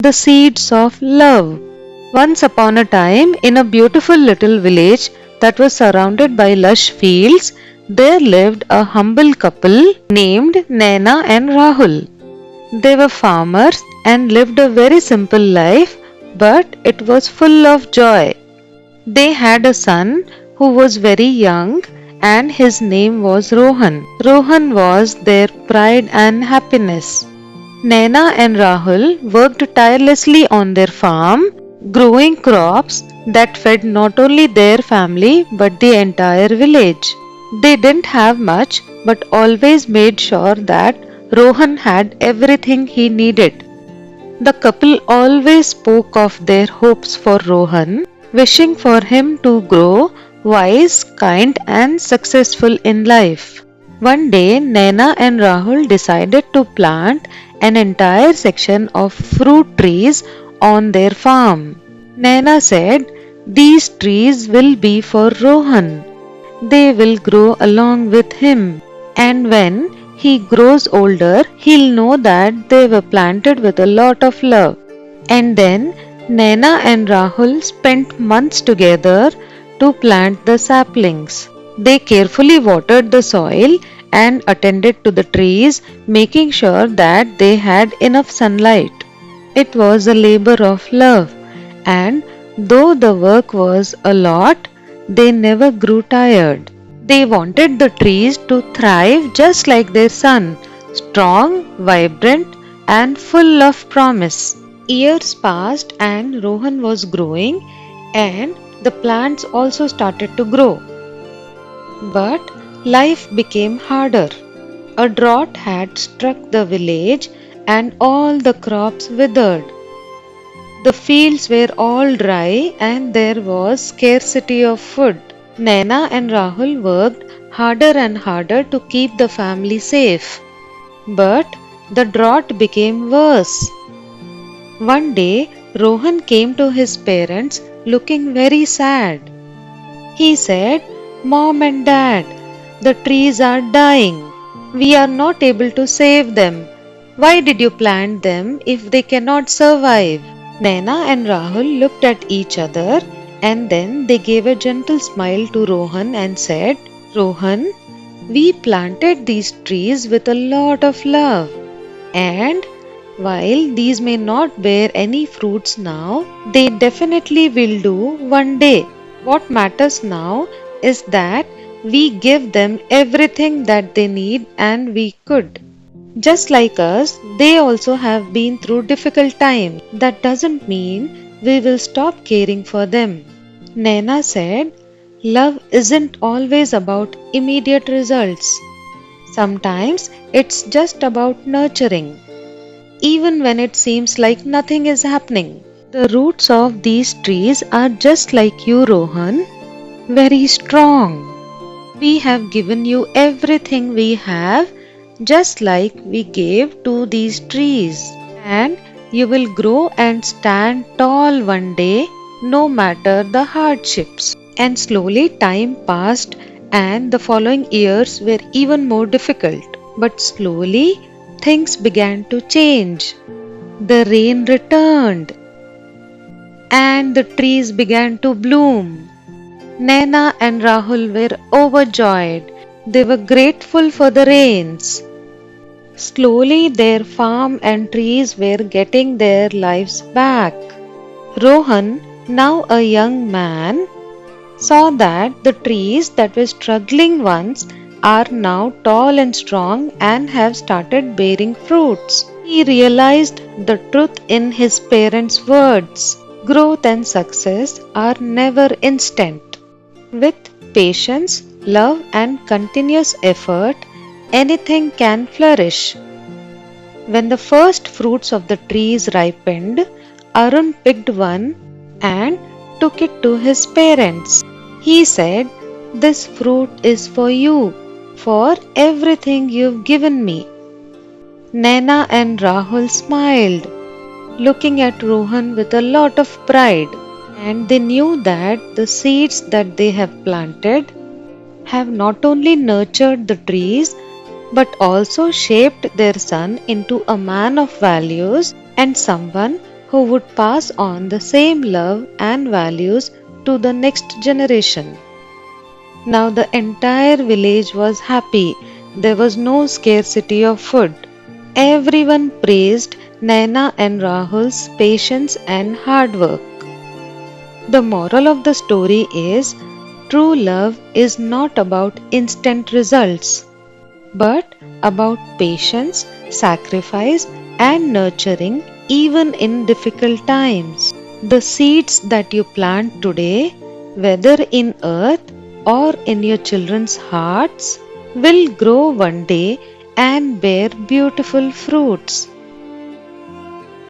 the seeds of love. Once upon a time, in a beautiful little village that was surrounded by lush fields, there lived a humble couple named Naina and Rahul. They were farmers and lived a very simple life, but it was full of joy. They had a son who was very young and his name was Rohan. Rohan was their pride and happiness. Naina and Rahul worked tirelessly on their farm, growing crops that fed not only their family but the entire village. They didn't have much but always made sure that Rohan had everything he needed. The couple always spoke of their hopes for Rohan, wishing for him to grow wise, kind, and successful in life. One day, Naina and Rahul decided to plant an entire section of fruit trees on their farm. Naina said, "These trees will be for Rohan. They will grow along with him, and when he grows older, he'll know that they were planted with a lot of love." And then Naina and Rahul spent months together to plant the saplings. They carefully watered the soil and attended to the trees, making sure that they had enough sunlight. It was a labor of love, and though the work was a lot, they never grew tired. They wanted the trees to thrive just like their son, strong, vibrant, and full of promise. Years passed and Rohan was growing, and the plants also started to grow. But life became harder. A drought had struck the village and all the crops withered. The fields were all dry and there was scarcity of food. Naina and Rahul worked harder and harder to keep the family safe. But the drought became worse. One day, Rohan came to his parents looking very sad. He said, "Mom and Dad, the trees are dying. We are not able to save them. Why did you plant them if they cannot survive?" Naina and Rahul looked at each other and then they gave a gentle smile to Rohan and said, "Rohan, we planted these trees with a lot of love. And while these may not bear any fruits now, they definitely will do one day. What matters now is that we give them everything that they need and we could. Just like us, they also have been through difficult times. That doesn't mean we will stop caring for them." Naina said, "Love isn't always about immediate results. Sometimes it's just about nurturing, even when it seems like nothing is happening. The roots of these trees are just like you, Rohan, very strong. We have given you everything we have, just like we gave to these trees. And you will grow and stand tall one day, no matter the hardships." And slowly time passed and the following years were even more difficult. But slowly things began to change. The rain returned and the trees began to bloom. Naina and Rahul were overjoyed. They were grateful for the rains. Slowly their farm and trees were getting their lives back. Rohan, now a young man, saw that the trees that were struggling once are now tall and strong and have started bearing fruits. He realized the truth in his parents' words. Growth and success are never instant. With patience, love, and continuous effort, anything can flourish. When the first fruits of the trees ripened, Arun picked one and took it to his parents. He said, "This fruit is for you, for everything you've given me." Naina and Rahul smiled, looking at Rohan with a lot of pride, and they knew that the seeds that they have planted have not only nurtured the trees but also shaped their son into a man of values and someone who would pass on the same love and values to the next generation. Now the entire village was happy. There was no scarcity of food. Everyone praised Naina and Rahul's patience and hard work. The moral of the story is true love is not about instant results, but about patience, sacrifice, and nurturing even in difficult times. The seeds that you plant today, whether in earth or in your children's hearts, will grow one day and bear beautiful fruits.